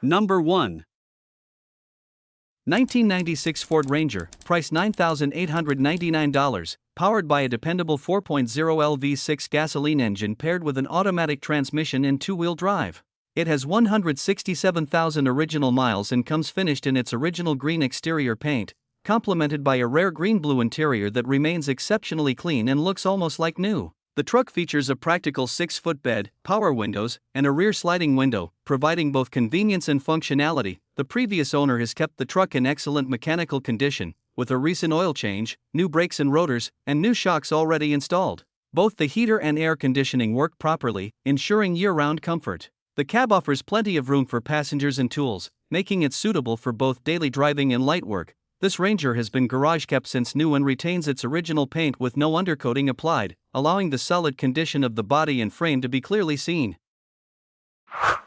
Number 1. 1996 Ford Ranger, price $9,899, powered by a dependable 4.0L V6 gasoline engine paired with an automatic transmission and two-wheel drive. It has 167,000 original miles and comes finished in its original green exterior paint, complemented by a rare green-blue interior that remains exceptionally clean and looks almost like new. The truck features a practical 6-foot bed, power windows, and a rear sliding window, providing both convenience and functionality. The previous owner has kept the truck in excellent mechanical condition, with a recent oil change, new brakes and rotors, and new shocks already installed. Both the heater and air conditioning work properly, ensuring year-round comfort. The cab offers plenty of room for passengers and tools, making it suitable for both daily driving and light work. This Ranger has been garage kept since new and retains its original paint with no undercoating applied, allowing the solid condition of the body and frame to be clearly seen.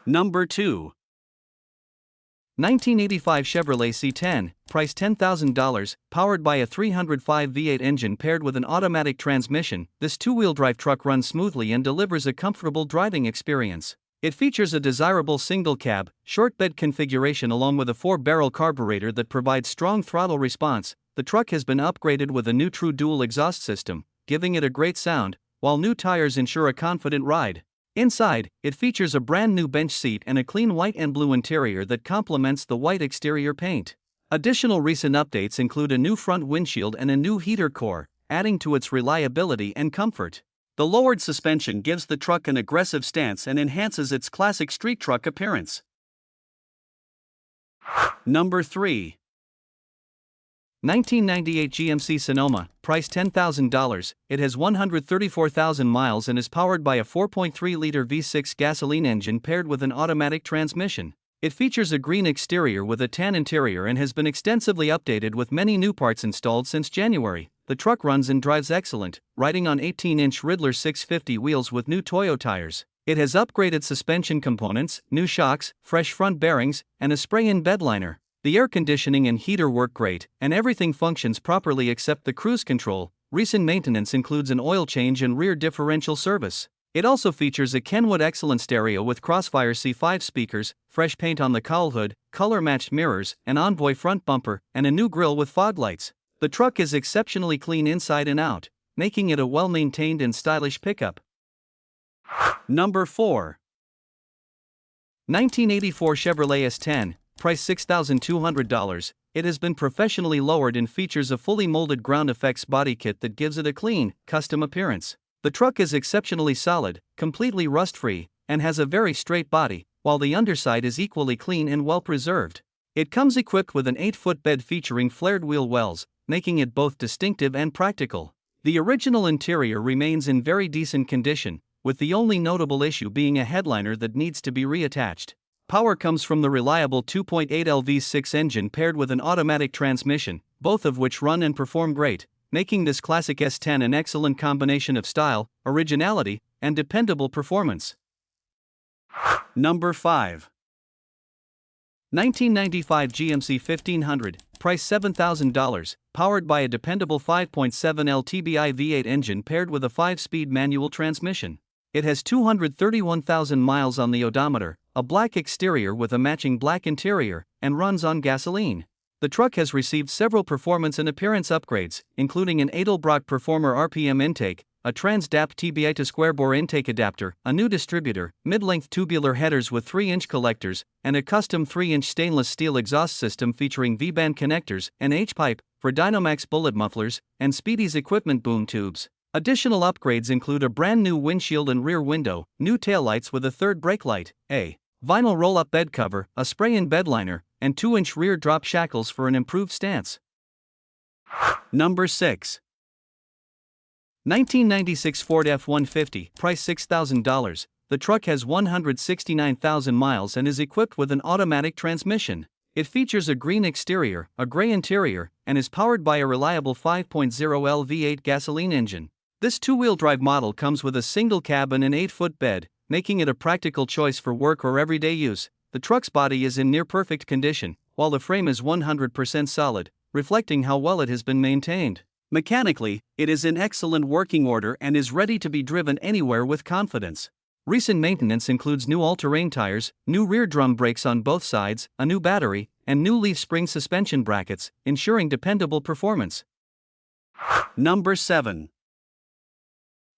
Number 2. 1985 Chevrolet S10, price $10,000, powered by a 305 V8 engine paired with an automatic transmission. This two-wheel drive truck runs smoothly and delivers a comfortable driving experience. It features a desirable single-cab, short bed configuration along with a 4-barrel carburetor that provides strong throttle response. The truck has been upgraded with a new true dual exhaust system, giving it a great sound, while new tires ensure a confident ride. Inside, it features a brand new bench seat and a clean white and blue interior that complements the white exterior paint. Additional recent updates include a new front windshield and a new heater core, adding to its reliability and comfort. The lowered suspension gives the truck an aggressive stance and enhances its classic street truck appearance. Number 3. 1998 GMC Sonoma, price $10,000. It has 134,000 miles and is powered by a 4.3-liter V6 gasoline engine paired with an automatic transmission. It features a green exterior with a tan interior and has been extensively updated with many new parts installed since January. The truck runs and drives excellent, riding on 18-inch Riddler 650 wheels with new Toyo tires. It has upgraded suspension components, new shocks, fresh front bearings, and a spray-in bed liner. The air conditioning and heater work great, and everything functions properly except the cruise control. Recent maintenance includes an oil change and rear differential service. It also features a Kenwood Excellent stereo with Crossfire C5 speakers, fresh paint on the cowl hood, color-matched mirrors, an Envoy front bumper, and a new grille with fog lights. The truck is exceptionally clean inside and out, making it a well-maintained and stylish pickup. Number 4. 1984 Chevrolet S10, price $6,200. It has been professionally lowered and features a fully molded ground effects body kit that gives it a clean, custom appearance. The truck is exceptionally solid, completely rust-free, and has a very straight body, while the underside is equally clean and well-preserved. It comes equipped with an 8-foot bed featuring flared wheel wells, making it both distinctive and practical. The original interior remains in very decent condition, with the only notable issue being a headliner that needs to be reattached. Power comes from the reliable 2.8L V6 engine paired with an automatic transmission, both of which run and perform great, making this classic S10 an excellent combination of style, originality, and dependable performance. Number 5. 1995 GMC 1500, price $7,000, powered by a dependable 5.7L TBI V8 engine paired with a 5-speed manual transmission. It has 231,000 miles on the odometer, a black exterior with a matching black interior, and runs on gasoline. The truck has received several performance and appearance upgrades, including an Edelbrock Performer RPM intake, a Trans-DAP TBI to square bore intake adapter, a new distributor, mid-length tubular headers with 3-inch collectors, and a custom 3-inch stainless steel exhaust system featuring V-band connectors, an H-pipe for Dynamax bullet mufflers, and Speedy's equipment boom tubes. Additional upgrades include a brand new windshield and rear window, new taillights with a third brake light, a vinyl roll-up bed cover, a spray-in bed liner, and 2-inch rear drop shackles for an improved stance. Number 6. 1996 Ford F-150, price $6,000. The truck has 169,000 miles and is equipped with an automatic transmission. It features a green exterior, a gray interior, and is powered by a reliable 5.0L V8 gasoline engine. This two-wheel drive model comes with a single cab and an 8-foot bed, making it a practical choice for work or everyday use. The truck's body is in near-perfect condition, while the frame is 100% solid, reflecting how well it has been maintained. Mechanically, it is in excellent working order and is ready to be driven anywhere with confidence. Recent maintenance includes new all-terrain tires, new rear drum brakes on both sides, a new battery, and new leaf spring suspension brackets, ensuring dependable performance. Number 7.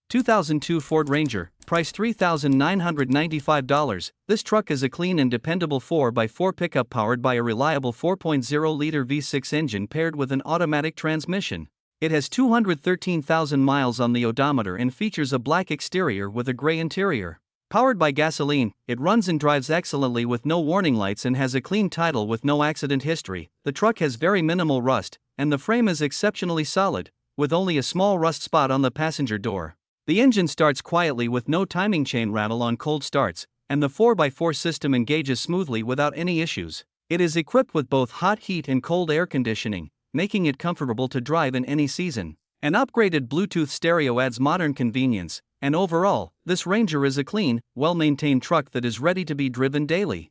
2002 Ford Ranger, price $3,995. This truck is a clean and dependable 4x4 pickup powered by a reliable 4.0-liter V6 engine paired with an automatic transmission. It has 213,000 miles on the odometer and features a black exterior with a gray interior. Powered by gasoline, it runs and drives excellently with no warning lights and has a clean title with no accident history. The truck has very minimal rust, and the frame is exceptionally solid, with only a small rust spot on the passenger door. The engine starts quietly with no timing chain rattle on cold starts, and the 4x4 system engages smoothly without any issues. It is equipped with both hot heat and cold air conditioning, making it comfortable to drive in any season. An upgraded Bluetooth stereo adds modern convenience, and overall, this Ranger is a clean, well-maintained truck that is ready to be driven daily.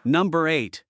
Number 8.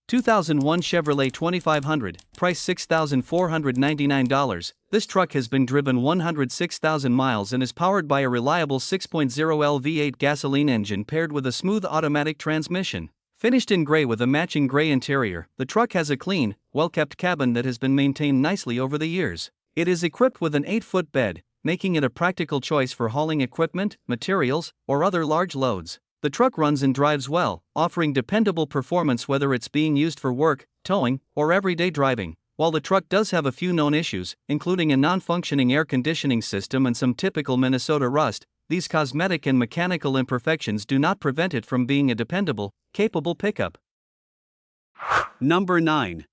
2001 Chevrolet 2500, price $6,499. This truck has been driven 106,000 miles and is powered by a reliable 6.0L V8 gasoline engine paired with a smooth automatic transmission. Finished in gray with a matching gray interior, the truck has a clean, well-kept cabin that has been maintained nicely over the years. It is equipped with an 8-foot bed, making it a practical choice for hauling equipment, materials, or other large loads. The truck runs and drives well, offering dependable performance whether it's being used for work, towing, or everyday driving. While the truck does have a few known issues, including a non-functioning air conditioning system and some typical Minnesota rust, these cosmetic and mechanical imperfections do not prevent it from being a dependable, capable pickup. Number 9.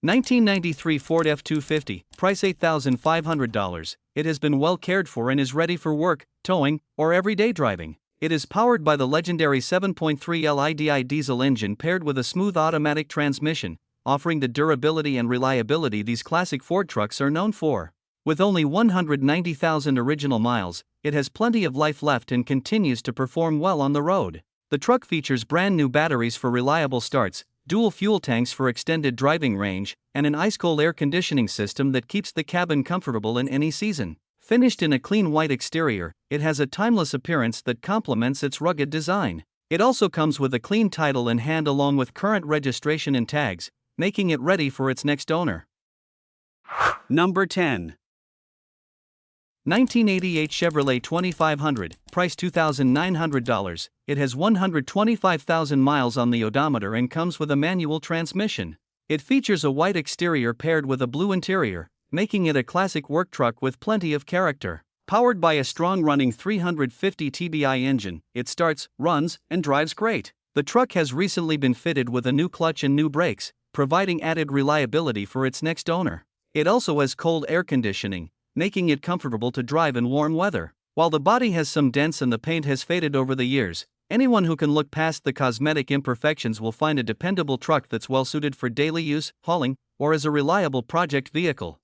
1993 Ford F250, price $8,500. It has been well cared for and is ready for work, towing, or everyday driving. It is powered by the legendary 7.3L IDI diesel engine paired with a smooth automatic transmission, offering the durability and reliability these classic Ford trucks are known for. With only 190,000 original miles, it has plenty of life left and continues to perform well on the road. The truck features brand new batteries for reliable starts, dual fuel tanks for extended driving range, and an ice-cold air conditioning system that keeps the cabin comfortable in any season. Finished in a clean white exterior, it has a timeless appearance that complements its rugged design. It also comes with a clean title in hand along with current registration and tags, making it ready for its next owner. Number 10. 1988 Chevrolet 2500, price $2,900. It has 125,000 miles on the odometer and comes with a manual transmission. It features a white exterior paired with a blue interior, making it a classic work truck with plenty of character. Powered by a strong-running 350 TBI engine, it starts, runs, and drives great. The truck has recently been fitted with a new clutch and new brakes, providing added reliability for its next owner. It also has cold air conditioning, making it comfortable to drive in warm weather. While the body has some dents and the paint has faded over the years, anyone who can look past the cosmetic imperfections will find a dependable truck that's well suited for daily use, hauling, or as a reliable project vehicle.